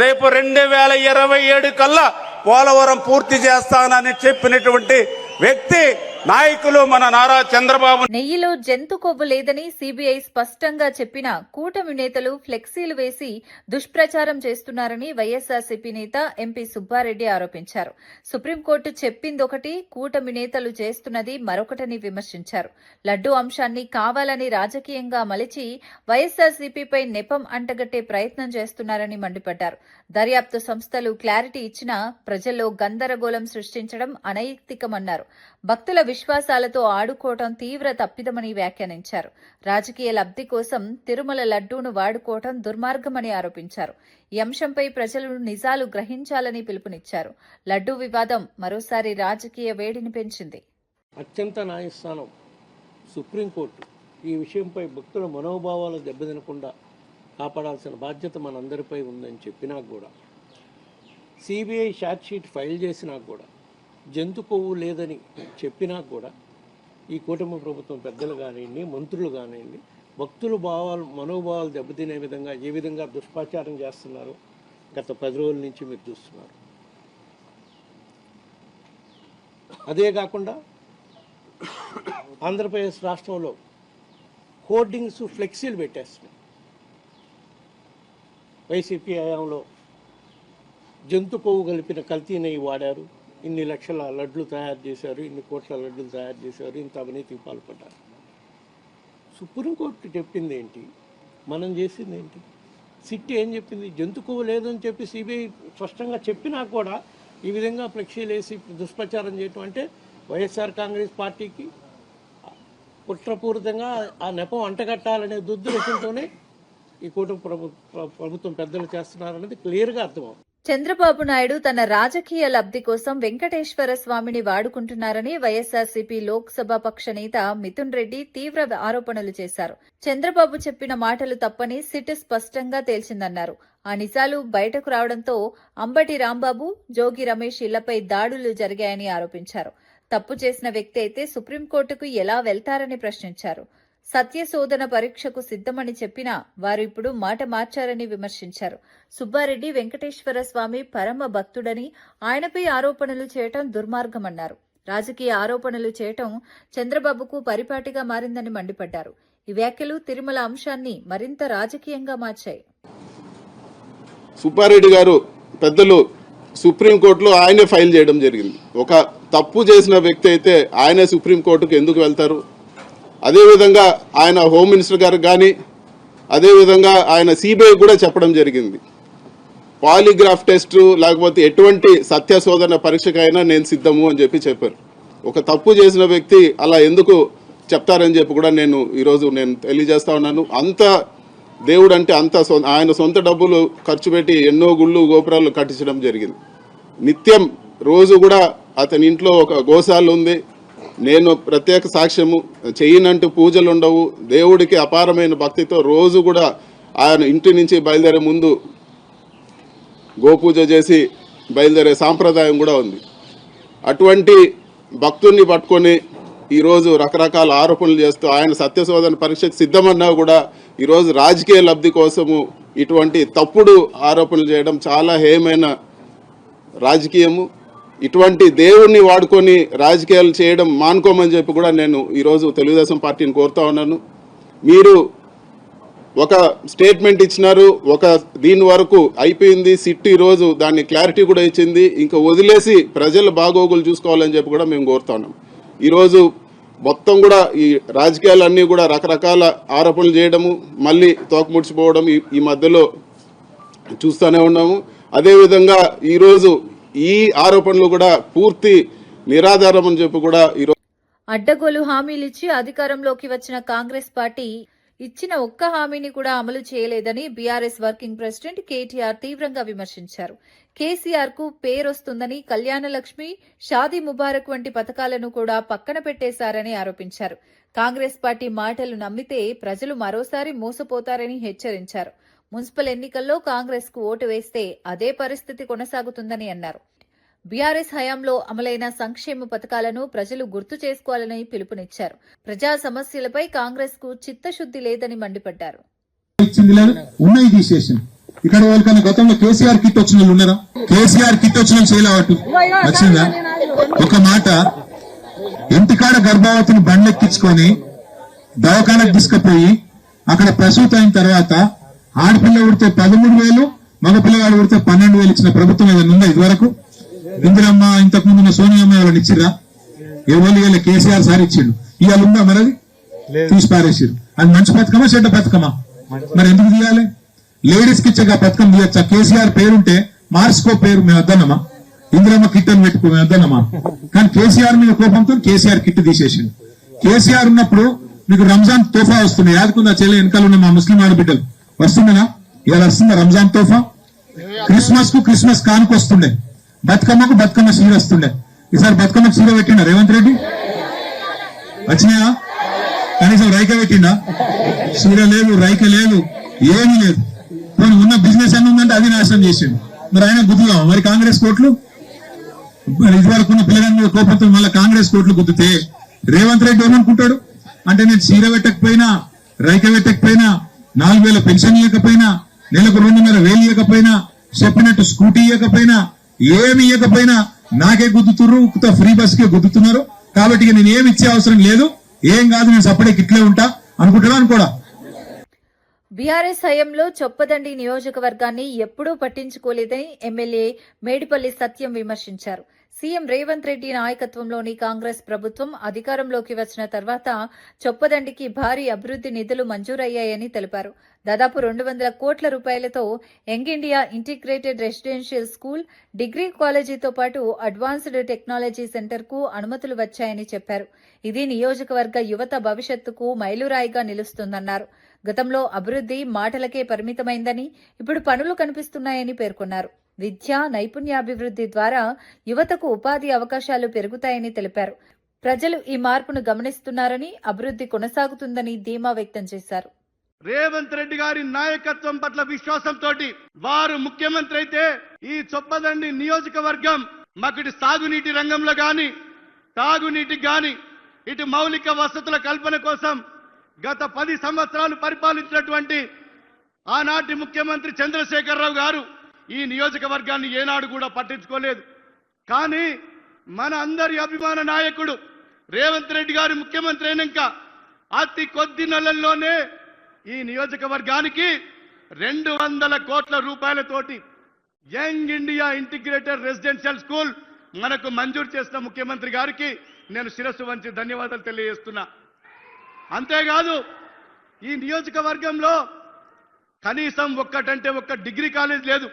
రేపు 2027 కల్లా పోలవరం పూర్తి చేస్తానని చెప్పినటువంటి వ్యక్తి నాయకులు మన నారా చంద్రబాబు. నెయ్యిలో జంతు కొవ్వు లేదని సీబీఐ స్పష్టంగా చెప్పినా కూటమి నేతలు ఫ్లెక్సీలు వేసి దుష్ప్రచారం చేస్తున్నారని వైఎస్ఆర్సీపీ నేత ఎంపీ సుబ్బారెడ్డి ఆరోపించారు. సుప్రీంకోర్టు చెప్పిందొకటి, కూటమి నేతలు చేస్తున్నది మరొకటని విమర్శించారు. లడ్డూ అంశాన్ని కావాలని రాజకీయంగా మలిచి వైఎస్ఆర్సీపీపై నెపం అంటగట్టే ప్రయత్నం చేస్తున్నారని మండిపడ్డారు. దర్యాప్తు సంస్థలు క్లారిటీ ఇచ్చినా ప్రజల్లో గందరగోళం సృష్టించడం అనైతికమన్నారు. భక్తుల విశ్వాసాలతో ఆడుకోవటం తీవ్ర తప్పిదమని వ్యాఖ్యానించారు. రాజకీయ లబ్ధి కోసం తిరుమల లడ్డూను వాడుకోవటం దుర్మార్గమని ఆరోపించారు. ఈ అంశంపై ప్రజలు నిజాలు గ్రహించాలని పిలుపునిచ్చారు. లడ్డూ వివాదం మరోసారి రాజకీయ వేడిని పెంచింది. అత్యంత న్యాయస్థానం సుప్రీంకోర్టు ఈ విషయంపై భక్తుల మనోభావాలు దెబ్బతినకుండా కాపాడాల్సిన బాధ్యత మనందరిపై ఉందని చెప్పినా కూడా, సిబిఐ ఛార్జ్షీట్ ఫైల్ చేసినా కూడా, జంతు కొవ్వు లేదని చెప్పినా కూడా ఈ కూటమి ప్రభుత్వం పెద్దలు కానివ్వండి, మంత్రులు కానివ్వండి, భక్తుల మనోభావాలు దెబ్బతినే విధంగా ఏ విధంగా దుష్ప్రచారం చేస్తున్నారు గత 10 రోజుల నుంచి మీరు చూస్తున్నారు. అదే కాకుండా ఆంధ్రప్రదేశ్ రాష్ట్రంలో హోర్డింగ్స్, ఫ్లెక్సీలు పెట్టేస్తున్నాయి. వైసీపీ హయాంలో జంతు కొవ్వు కలిపిన కల్తీ నెయ్యి వాడారు, ఇన్ని లక్షల లడ్లు తయారు చేశారు, ఇన్ని కోట్ల లడ్లు తయారు చేశారు, ఇంత అవినీతికి పాల్పడ్డారు. సుప్రీంకోర్టు చెప్పింది ఏంటి, మనం చేసింది ఏంటి? సిట్ ఏం చెప్పింది? జంతు కొవ్వు లేదని చెప్పి సిబిఐ స్పష్టంగా చెప్పినా కూడా ఈ విధంగా ఫ్లెక్సీలు వేసి దుష్ప్రచారం చేయటం అంటే వైఎస్ఆర్ కాంగ్రెస్ పార్టీకి కుట్రపూరితంగా ఆ నెపం అంటగట్టాలనే దుర్దులతోనే ఈ కూటమి ప్రభుత్వం పెద్దలు చేస్తున్నారనేది క్లియర్గా అర్థమవుతుంది. చంద్రబాబు నాయుడు తన రాజకీయ లబ్ధి కోసం వెంకటేశ్వర స్వామిని వాడుకుంటున్నారని వైఎస్ఆర్సీపీ లోక్సభ పక్ష నేత మిథున్ రెడ్డి తీవ్ర ఆరోపణలు చేశారు. చంద్రబాబు చెప్పిన మాటలు తప్పని సిట్ స్పష్టంగా తేల్చిందన్నారు. ఆ నిజాలు బయటకు రావడంతో అంబటి రాంబాబు, జోగి రమేష్ ఇళ్లపై దాడులు జరిగాయని ఆరోపించారు. తప్పు చేసిన వ్యక్తి అయితే సుప్రీంకోర్టుకు ఎలా వెళ్తారని ప్రశ్నించారు. సత్యశోధన పరీక్షకు సిద్ధమని చెప్పినా వారు ఇప్పుడు మాట మార్చారని విమర్శించారు. సుబ్బారెడ్డి వెంకటేశ్వర స్వామి పరమ భక్తుడని, ఆయనపై ఆరోపణలు చేయటం దుర్మార్గమన్నారు. రాజకీయ ఆరోపణలు చేయటం చంద్రబాబుకు పరిపాటిగా మారిందని మండిపడ్డారు. ఈ వ్యాఖ్యలు తిరుమల అంశాన్ని మరింత రాజకీయంగా మార్చాయి. సుబ్బారెడ్డి గారు పెద్దలు సుప్రీంకోర్టులో ఆయనే ఫైల్ చేయడం జరిగింది. ఒక తప్పు చేసిన వ్యక్తి అయితే ఆయనే సుప్రీంకోర్టుకు ఎందుకు వెళ్తారు? అదేవిధంగా ఆయన హోమ్ మినిస్టర్ గారు కానీ, అదేవిధంగా ఆయన సిబిఐ కూడా చెప్పడం జరిగింది. పాలిగ్రాఫ్ టెస్టు లేకపోతే ఎటువంటి సత్యశోధన పరీక్షకైనా నేను సిద్ధము అని చెప్పారు. ఒక తప్పు చేసిన వ్యక్తి అలా ఎందుకు చెప్తారని చెప్పి కూడా ఈరోజు నేను తెలియజేస్తా ఉన్నాను. అంత దేవుడు అంటే అంత ఆయన సొంత డబ్బులు ఖర్చు పెట్టి ఎన్నో గుళ్ళు గోపురాలు కట్టించడం జరిగింది. నిత్యం రోజు కూడా అతని ఇంట్లో ఒక గోశాల ఉంది. నేను ప్రత్యేక సాక్ష్యము, చేయనంటూ పూజలు ఉండవు. దేవుడికి అపారమైన భక్తితో రోజు కూడా ఆయన ఇంటి నుంచి బయలుదేరే ముందు గోపూజ చేసి బయలుదేరే సాంప్రదాయం కూడా ఉంది. అటువంటి భక్తుల్ని పట్టుకొని ఈరోజు రకరకాల ఆరోపణలు చేస్తూ ఆయన సత్యశోధన పరీక్షకు సిద్ధమన్నా కూడా ఈరోజు రాజకీయ లబ్ధి కోసము ఇటువంటి తప్పుడు ఆరోపణలు చేయడం చాలా హేయమైన రాజకీయము. ఇటువంటి దేవుణ్ణి వాడుకొని రాజకీయాలు చేయడం మానుకోమని చెప్పి కూడా నేను ఈరోజు తెలుగుదేశం పార్టీని కోరుతా ఉన్నాను. మీరు ఒక స్టేట్మెంట్ ఇచ్చినారు, ఒక దీని వరకు అయిపోయింది. సిట్ ఈరోజు దాన్ని క్లారిటీ కూడా ఇచ్చింది. ఇంకా వదిలేసి ప్రజల బాగోగులు చూసుకోవాలని చెప్పి కూడా మేము కోరుతా ఉన్నాం. ఈరోజు మొత్తం కూడా ఈ రాజకీయాలన్నీ కూడా రకరకాల ఆరోపణలు చేయడము, మళ్ళీ తోకముడిచిపోవడం ఈ మధ్యలో చూస్తూనే ఉన్నాము. అదేవిధంగా ఈరోజు ఈ ఆరోపణలు కూడా పూర్తి నిరాధారం అని చెప్పి కూడా ఈరోజు అడ్డగోలు హామీలిచ్చి అధికారంలోకి వచ్చిన కాంగ్రెస్ పార్టీ ఇచ్చిన ఒక్క హామీని కూడా అమలు చేయలేదని బీఆర్ఎస్ వర్కింగ్ ప్రెసిడెంట్ కేటీఆర్ తీవ్రంగా విమర్శించారు. కేసీఆర్ కు పేరొస్తుందని కళ్యాణలక్ష్మి, షాదీ ముబారక్ వంటి పథకాలను కూడా పక్కన పెట్టేశారని ఆరోపించారు. కాంగ్రెస్ పార్టీ మాటలు నమ్మితే ప్రజలు మరోసారి మోసపోతారని హెచ్చరించారు. మున్సిపల్ ఎన్నికల్లో కాంగ్రెస్ కు ఓటు వేస్తే అదే పరిస్థితి కొనసాగుతుందని అన్నారు. బీఆర్ఎస్ హయాంలో అమలైన సంక్షేమ పథకాలను ప్రజలు గుర్తు చేసుకోవాలని పిలుపునిచ్చారు. ప్రజా సమస్యలపై కాంగ్రెస్ కు చిత్తశుద్ది లేదని మండిపడ్డారు. ఉన్నాయి తీసేసాం. ఇక్కడ వాళ్ళకన్నా గతంలో కేసీఆర్ కిట్ వచ్చిన వాళ్ళు ఉన్నారా? కేసీఆర్ కిట్ వచ్చిన చేయలేవట్టు వచ్చిందా? ఒక మాట, ఇంటికాడ గర్భవతిని బండ్లెక్కించుకొని దవాఖానకు తీసుకుపోయి అక్కడ ప్రసూతి అయిన తర్వాత ఆడపిల్ల ఉడితే 13,000, మగపిల్లగాడు ఉడితే 12,000 ఇచ్చిన ప్రభుత్వం ఏదైనా ఉందా ఇదివరకు? ఇందిరమ్మ, ఇంతకు ముందున్న సోనియమ్మ వాళ్ళని ఇచ్చిర్రా? ఎవరు కేసీఆర్ సార్ ఇచ్చిండు. ఇవాళ ఉందా మరది? తీసి పారేసిరు. అది మంచి పథకమా చెడ్డ పథకమా? మరి ఎందుకు తీయాలి? లేడీస్ కి ఇచ్చే పథకం తీయచ్చా? కేసీఆర్ పేరుంటే మార్చుకో పేరు, మేము వద్దన్నమా? ఇందిరమ్మ కిట్ అని పెట్టుకో, మేము వద్దన్నమా? కానీ కేసీఆర్ మీద కోపంతో కేసీఆర్ కిట్ తీసేసిండు. కేసీఆర్ ఉన్నప్పుడు మీకు రంజాన్ తోఫా వస్తుంది, యాదుకుందా? చెల్లె వెనకాల ఉన్న మా ముస్లిం ఆడబిడ్డలు వస్తుండేనా? ఇలా వస్తుందా రంజాన్ తోఫా? క్రిస్మస్ కు క్రిస్మస్ కానుక వస్తుండే, బతుకమ్మకు బతుకమ్మ చీర వస్తుండే. ఈసారి బతుకమ్మకు చీర పెట్టిండా రేవంత్ రెడ్డి? వచ్చినాయా? కనీసం రైక పెట్టిండా? చీర లేదు, రైక లేదు, ఏమీ లేదు. ఉన్న బిజినెస్ అన్ని ఉందంటే అది నాశనం చేసిండు. మరి ఆయన గుద్దుదాం మరి కాంగ్రెస్ కోట్లు? ఇదివరకు ఉన్న పిల్లగాని మీద కోపంతో మళ్ళీ కాంగ్రెస్ కోట్లు గుద్దుతే రేవంత్ రెడ్డి ఏమనుకుంటాడు అంటే, నేను చీర పెట్టకపోయినా, రైక పెట్టకపోయినా, 4,000 పెన్షన్ ఇవ్వకపోయినా, నెలకు 2,500 ఇవ్వకపోయినా, చెప్పినట్టు స్కూటీ ఇవ్వకపోయినా, ఏమి ఇవ్వకపోయినా నాకే గుద్దుతున్నారు, ఫ్రీ బస్ కే గుద్దుతున్నారు. కాబట్టి నేను ఏమి ఇచ్చే అవసరం లేదు, ఏం కాదు, నేను సపరేట్ ఇట్లే ఉంటా అనుకుంటాడా అనుకోడా? బీఆర్ఎస్ హయాంలో చొప్పదండి నియోజకవర్గాన్ని ఎప్పుడూ పట్టించుకోలేదని ఎమ్మెల్యే మేడిపల్లి సత్యం విమర్శించారు. సీఎం రేవంత్ రెడ్డి నాయకత్వంలోని కాంగ్రెస్ ప్రభుత్వం అధికారంలోకి వచ్చిన తర్వాత చొప్పదండికి భారీ అభివృద్ది నిధులు మంజూరయ్యాయని తెలిపారు. దాదాపు 200 కోట్ల రూపాయలతో young India integrated residential school, degree కాలేజీతో పాటు అడ్వాన్స్డ్ టెక్నాలజీ సెంటర్కు అనుమతులు వచ్చాయని చెప్పారు. ఇది నియోజకవర్గ యువత భవిష్యత్తుకు మైలురాయిగా నిలుస్తుందన్నారు. గతంలో అభివృద్ది మాటలకే పరిమితమైందని, ఇప్పుడు పనులు కనిపిస్తున్నాయని పేర్కొన్నారు. విద్య, నైపుణ్యాభివృద్ధి ద్వారా యువతకు ఉపాధి అవకాశాలు పెరుగుతాయని తెలిపారు. ప్రజలు ఈ మార్పును గమనిస్తున్నారని, అభివృద్ధి కొనసాగుతుందని ధీమా వ్యక్తం చేశారు. రేవంత్ రెడ్డి గారి నాయకత్వం పట్ల విశ్వాసంతో వారు ముఖ్యమంత్రి అయితే ఈ చొప్పదండి నియోజకవర్గం మాకు ఇటు సాగునీటి రంగంలో గాని, తాగునీటికి గాని, ఇటు మౌలిక వసతుల కల్పన కోసం గత 10 సంవత్సరాలు పరిపాలించినటువంటి ఆనాటి ముఖ్యమంత్రి చంద్రశేఖరరావు గారు ఈ నియోజకవర్గాన్ని ఏనాడు కూడా పట్టించుకోలేదు. కానీ మన అందరి అభిమాన నాయకుడు రేవంత్ రెడ్డి గారు ముఖ్యమంత్రి అయినాక అతి కొద్ది నెలల్లోనే ఈ నియోజకవర్గానికి 200 కోట్ల రూపాయలతోటి young India integrated residential school మనకు మంజూరు చేసిన ముఖ్యమంత్రి గారికి నేను శిరస్సు వంచి ధన్యవాదాలు తెలియజేస్తున్నా. అంతేకాదు ఈ నియోజకవర్గంలో కనీసం ఒక్క డిగ్రీ కాలేజ్ లేదు.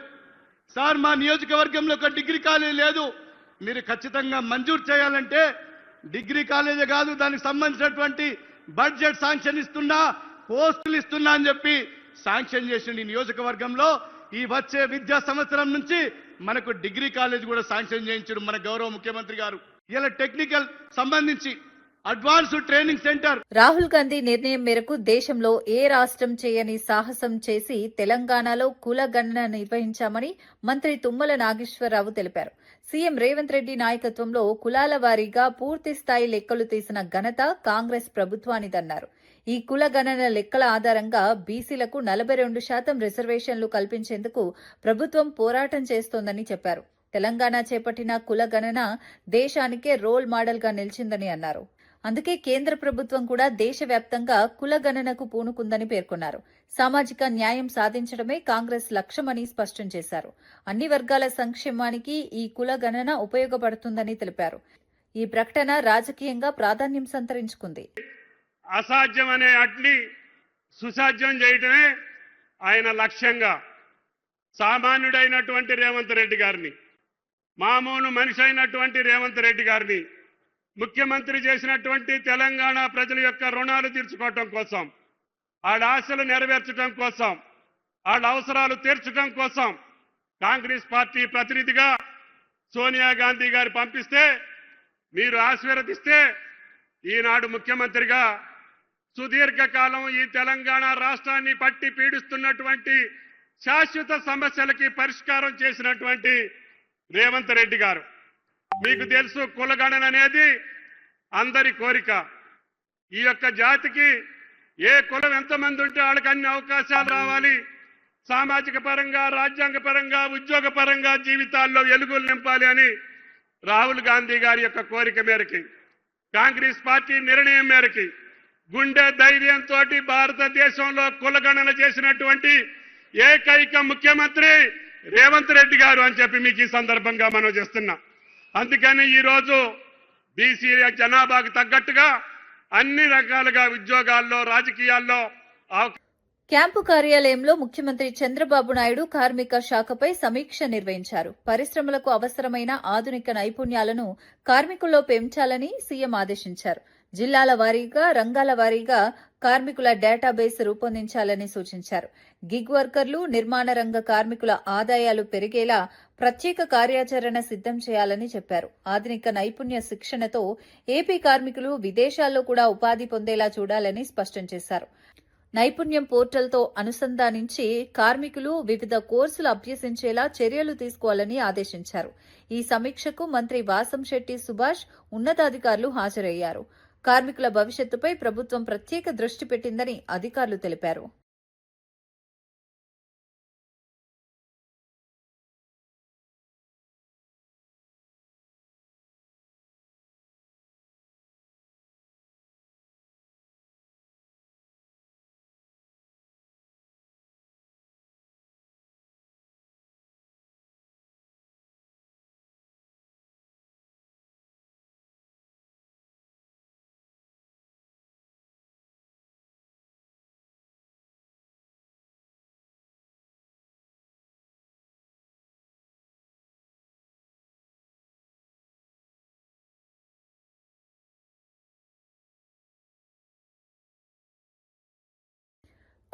సార్ మా నియోజకవర్గంలో ఒక డిగ్రీ కాలేజ్ లేదు, మీరు ఖచ్చితంగా మంజూరు చేయాలంటే డిగ్రీ కాలేజే కాదు దానికి సంబంధించినటువంటి బడ్జెట్ శాంక్షన్ ఇస్తున్నా, పోస్టులు ఇస్తున్నా అని చెప్పి శాంక్షన్ చేసిన ఈ నియోజకవర్గంలో ఈ వచ్చే విద్యా సంవత్సరం నుంచి మనకు డిగ్రీ కాలేజ్ కూడా శాంక్షన్ చేయించారు మన గౌరవ ముఖ్యమంత్రి గారు. ఇలా టెక్నికల్ సంబంధించి advanced training centre. Rahul Gandhi నిర్ణయం మేరకు దేశంలో ఏ రాష్ట్రం చేయని సాహసం చేసి తెలంగాణలో కులగణన నిర్వహించామని మంత్రి తుమ్మల నాగేశ్వరరావు తెలిపారు. సీఎం రేవంత్ రెడ్డి నాయకత్వంలో కులాల వారీగా పూర్తి స్థాయి లెక్కలు తీసిన ఘనత కాంగ్రెస్ ప్రభుత్వానిదన్నారు. ఈ కులగణన లెక్కల ఆధారంగా బీసీలకు 42% రిజర్వేషన్లు కల్పించేందుకు ప్రభుత్వం పోరాటం చేస్తోందని చెప్పారు. తెలంగాణ చేపట్టిన కులగణన దేశానికే రోల్ మోడల్గా నిలిచిందని అన్నారు. అందుకే కేంద్ర ప్రభుత్వం కూడా దేశవ్యాప్తంగా కులగణనకు పూనుకుందని పేర్కొన్నారు. సామాజిక న్యాయం సాధించడమే కాంగ్రెస్ లక్ష్యమని స్పష్టం చేశారు. అన్ని వర్గాల సంక్షేమానికి ఈ కులగణన ఉపయోగపడుతుందని తెలిపారు. ఈ ప్రకటన రాజకీయంగా ప్రాధాన్యం సంతరించుకుంది. అసాధ్యమనే అట్ని సుసాధ్యం చేయటమే ఆయన లక్ష్యంగా సామాన్యుడైనటువంటి రేవంత్ రెడ్డి గారిని, మామూలు మనిషి అయినటువంటి రేవంత్ రెడ్డి గారిని ముఖ్యమంత్రి చేసినటువంటి తెలంగాణ ప్రజల యొక్క రుణాలు తీర్చుకోవటం కోసం, వాళ్ళ ఆశలు నెరవేర్చడం కోసం, వాళ్ళ అవసరాలు తీర్చడం కోసం కాంగ్రెస్ పార్టీ ప్రతినిధిగా సోనియా గాంధీ గారు పంపిస్తే మీరు ఆశీర్వదిస్తే ఈనాడు ముఖ్యమంత్రిగా సుదీర్ఘకాలం ఈ తెలంగాణ రాష్ట్రాన్ని పట్టి పీడిస్తున్నటువంటి శాశ్వత సమస్యలకి పరిష్కారం చేసినటువంటి రేవంత్ రెడ్డి గారు. మీకు తెలుసు కులగణన అనేది అందరి కోరిక. ఈ యొక్క జాతికి ఏ కులం ఎంతమంది ఉంటే వాళ్ళకి అన్ని అవకాశాలు రావాలి, సామాజిక పరంగా, రాజ్యాంగ పరంగా, ఉద్యోగ పరంగా జీవితాల్లో వెలుగులు నింపాలి అని రాహుల్ గాంధీ గారి యొక్క కోరిక మేరకి, కాంగ్రెస్ పార్టీ నిర్ణయం మేరకి గుండె ధైర్యంతో భారతదేశంలో కులగణన చేసినటువంటి ఏకైక ముఖ్యమంత్రి రేవంత్ రెడ్డి గారు అని చెప్పి మీకు ఈ సందర్భంగా మనం చేస్తున్నాం. అందుకని ఈరోజు బీసీ జనాభాకు తగ్గట్టుగా అన్ని రకాలుగా ఉద్యోగాల్లో, రాజకీయాల్లో క్యాంపు కార్యాలయంలో ముఖ్యమంత్రి చంద్రబాబు నాయుడు కార్మిక శాఖపై సమీక్ష నిర్వహించారు. పరిశ్రమలకు అవసరమైన ఆధునిక నైపుణ్యాలను కార్మికుల్లో పెంచాలని సీఎం ఆదేశించారు. జిల్లాల వారీగా, రంగాల వారీగా కార్మికుల డేటాబేస్ రూపొందించాలని సూచించారు. గిగ్ వర్కర్లు, నిర్మాణ రంగ కార్మికుల ఆదాయాలు పెరిగేలా ప్రత్యేక కార్యాచరణ సిద్దం చేయాలని చెప్పారు. ఆధునిక నైపుణ్య శిక్షణతో ఏపీ కార్మికులు విదేశాల్లో కూడా ఉపాధి పొందేలా చూడాలని స్పష్టం చేశారు. నైపుణ్యం పోర్టల్తో అనుసంధానించి కార్మికులు వివిధ కోర్సులు అభ్యసించేలా చర్యలు తీసుకోవాలని ఆదేశించారు. ఈ సమీక్షకు మంత్రి వాసంశెట్టి సుభాష్, ఉన్నతాధికారులు హాజరయ్యారు. కార్మికుల భవిష్యత్తుపై ప్రభుత్వం ప్రత్యేక దృష్టి పెట్టిందని అధికారులు తెలిపారు.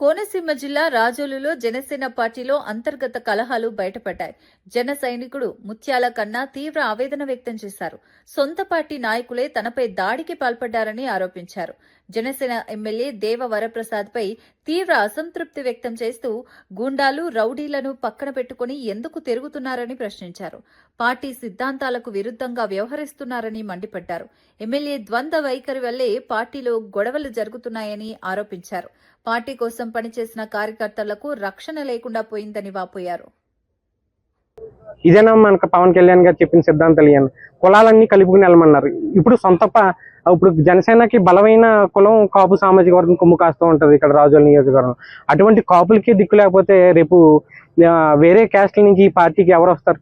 కోనసీమ జిల్లా రాజోలులో జనసేన పార్టీలో అంతర్గత కలహాలు బయటపడ్డాయి. జన సైనికుడు ముత్యాల కన్నా తీవ్ర ఆవేదన వ్యక్తం చేశారు. సొంత పార్టీ నాయకులే తనపై దాడికి పాల్పడ్డారని ఆరోపించారు. జనసేన ఎమ్మెల్యే దేవ వరప్రసాద్పై తీవ్ర అసంతృప్తి వ్యక్తం చేస్తూ గూండాలు, రౌడీలను పక్కన పెట్టుకుని ఎందుకు తిరుగుతున్నారని ప్రశ్నించారు. పార్టీ సిద్ధాంతాలకు విరుద్ధంగా వ్యవహరిస్తున్నారని మండిపడ్డారు. ఎమ్మెల్యే ద్వంద్వ వైఖరి వల్లే పార్టీలో గొడవలు జరుగుతున్నాయని ఆరోపించారు. పార్టీ కోసం పనిచేసిన కార్యకర్తలకు రక్షణ లేకుండా పోయిందని వాపోయారు. ఇదేనా మనకు పవన్ కళ్యాణ్ గారు చెప్పిన సిద్ధాంతాలు? కులాలన్నీ కలుపుకుని వెళ్ళమన్నారు. ఇప్పుడు ఇప్పుడు జనసేనకి బలమైన కులం కాపు సామాజిక వర్గం కొమ్ము కాస్తూ ఉంటది ఇక్కడ రాజోలు నియోజకవర్గం. అటువంటి కాపులకి దిక్కు లేకపోతే రేపు వేరే క్యాస్ట్ల నుంచి ఈ పార్టీకి ఎవరు వస్తారు?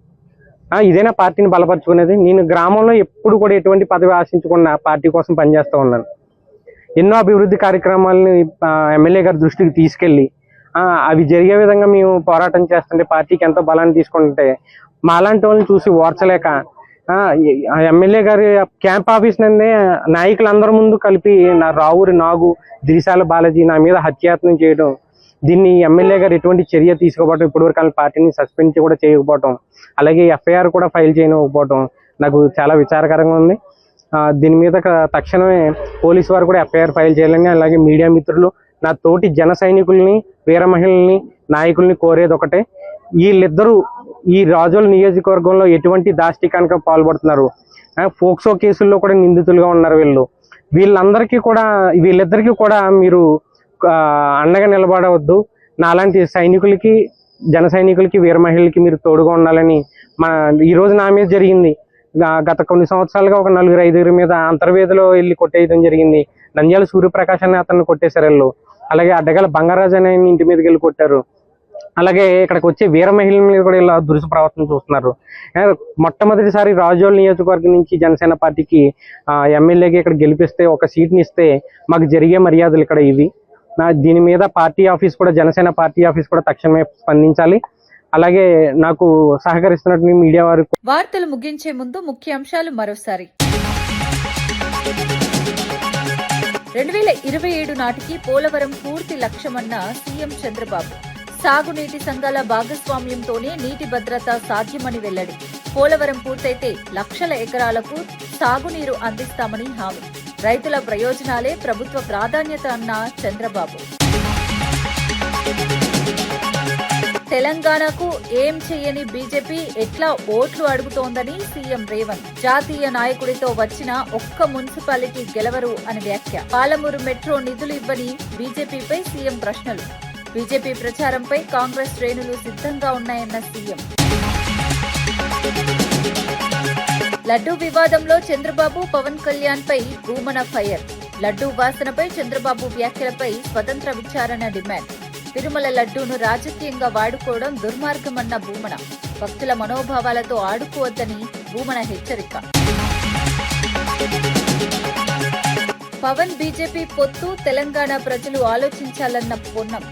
ఇదేనా పార్టీని బలపరుచుకునేది? నేను గ్రామంలో ఎప్పుడు కూడా ఎటువంటి పదవి ఆశించకుండా పార్టీ కోసం పనిచేస్తూ ఉన్నాను. ఎన్నో అభివృద్ధి కార్యక్రమాలను ఎమ్మెల్యే గారి దృష్టికి తీసుకెళ్లి అవి జరిగే విధంగా మేము పోరాటం చేస్తుంటే పార్టీకి ఎంతో బలాన్ని తీసుకుంటే మాలాంటి వాళ్ళని చూసి ఓర్చలేక ఎమ్మెల్యే గారి క్యాంప్ ఆఫీస్ నుండే నాయకులందరి ముందు కలిపి రావురి నాగు, దిరిశాల బాలాజీ నా మీద హత్యాయత్నం చేయడం, దీన్ని ఎమ్మెల్యే గారు ఎటువంటి చర్య తీసుకోవడం, ఇప్పటివరకు పార్టీని సస్పెండ్ కూడా చేయకపోవడం, అలాగే ఎఫ్ఐఆర్ కూడా ఫైల్ చేయకపోవడం నాకు చాలా విచారకరంగా ఉంది. దీని మీద తక్షణమే పోలీసు వారు కూడా ఎఫ్ఐఆర్ ఫైల్ చేయాలని, అలాగే మీడియా మిత్రులు, నా తోటి జన సైనికుల్ని, వీర మహిళల్ని, నాయకుల్ని కోరేది ఒకటే, వీళ్ళిద్దరూ ఈ రాజోలు నియోజకవర్గంలో ఎటువంటి దాష్టికానికి పాల్పడుతున్నారు. ఫోక్సో కేసుల్లో కూడా నిందితులుగా ఉన్నారు వీళ్ళిద్దరికీ కూడా మీరు అండగా నిలబడవద్దు. నాలాంటి సైనికులకి, జన సైనికులకి, వీర మహిళలకి మీరు తోడుగా ఉండాలని ఈ రోజు నా మీద జరిగింది. గత కొన్ని సంవత్సరాలుగా ఒక 4-5 మీద అంతర్వేదిలో వెళ్ళి కొట్టేయడం జరిగింది. నంద్యాల సూర్యప్రకాష్ అని అతన్ని కొట్టేశారు వీళ్ళు. అలాగే అడ్డగల బంగారాజు అనే ఇంటి మీదకి వెళ్ళి కొట్టారు. అలాగే ఇక్కడికి వచ్చే వీర మహిళల మీద కూడా ఇలా దురుసు ప్రవర్తన చూస్తున్నారు. మొట్టమొదటిసారి రాజోలు నియోజకవర్గం నుంచి జనసేన పార్టీకి ఎమ్మెల్యేగా ఇక్కడ గెలిపిస్తే, ఒక సీట్ని ఇస్తే మాకు జరిగే మర్యాదలు ఇక్కడ ఇవి. దీని మీద పార్టీ ఆఫీస్ కూడా, జనసేన పార్టీ ఆఫీస్ కూడా తక్షణమే స్పందించాలి. అలాగే నాకు సహకరిస్తున్నట్టు మీడియా వారు. వార్తలు ముగించే ముందు ముఖ్యాంశాలు మరోసారి. 2027 నాటికి పోలవరం పూర్తి లక్ష్యమన్న సీఎం చంద్రబాబు. సాగునీటి సంఘాల భాగస్వామ్యంతోనే నీటి భద్రత సాధ్యమని వెల్లడి. పోలవరం పూర్తయితే లక్షల ఎకరాలకు సాగునీరు అందిస్తామని హామీ. రైతుల ప్రయోజనాలే ప్రభుత్వ ప్రాధాన్యత అన్న చంద్రబాబు. తెలంగాణకు ఏం చేయని బీజేపీ ఎట్లా ఓట్లు అడుగుతోందని సీఎం రేవంత్. జాతీయ నాయకుడితో వచ్చిన ఒక్క మున్సిపాలిటీ గెలవరు అని వ్యాఖ్య. పాలమూరు మెట్రో నిధులు ఇవ్వని బీజేపీపై సీఎం ప్రశ్నలు. బీజేపీ ప్రచారంపై కాంగ్రెస్ శ్రేణులు సిద్ధంగా ఉన్నాయన్న సీఎం. లడ్డూ వివాదంలో చంద్రబాబు, పవన్ కళ్యాణ్ పై భూమన ఫైర్. లడ్డూ వాసనపై చంద్రబాబు వ్యాఖ్యలపై స్వతంత్ర విచారణ డిమాండ్. తిరుమల లడ్డూను రాజకీయంగా వాడుకోవడం దుర్మార్గమన్న భూమన. భక్తుల మనోభావాలతో ఆడుకోవద్దని భూమన హెచ్చరిక. పవన్ బీజేపీ పొత్తు తెలంగాణ ప్రజలు ఆలోచించాలన్న పొన్నం.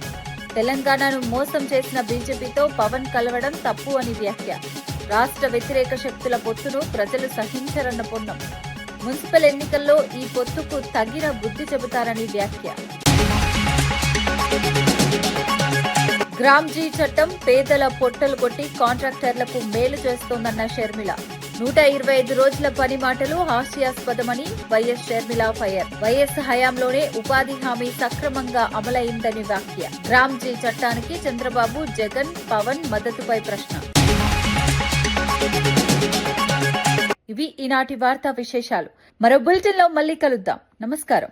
తెలంగాణను మోసం చేసిన బీజేపీతో పవన్ కలవడం తప్పు అని వ్యాఖ్య. రాష్ట్ర వ్యతిరేక శక్తుల పొత్తును ప్రజలు సహించరన్న పొన్నం. మున్సిపల్ ఎన్నికల్లో ఈ పొత్తుకు తగిన బుద్ధి చెబుతారని వ్యాఖ్య. గ్రామ్జీ చట్టం పేదల పొట్టలు కొట్టి కాంట్రాక్టర్లకు మేలు చేస్తోందన్న షర్మిల. 125 రోజుల పని మాటలు హాస్యాస్పదమని వైఎస్ షర్మిల ఫైర్. వైఎస్ హయాంలోనే ఉపాధి హామీ సక్రమంగా అమలైందని వ్యాఖ్య. గ్రామ్జీ చట్టానికి చంద్రబాబు, జగన్, పవన్ మద్దతుపై ప్రశ్న. ఇవి ఈనాటి వార్తా విశేషాలు. మరో బులెటిన్లో మళ్ళీ కలుద్దాం. నమస్కారం.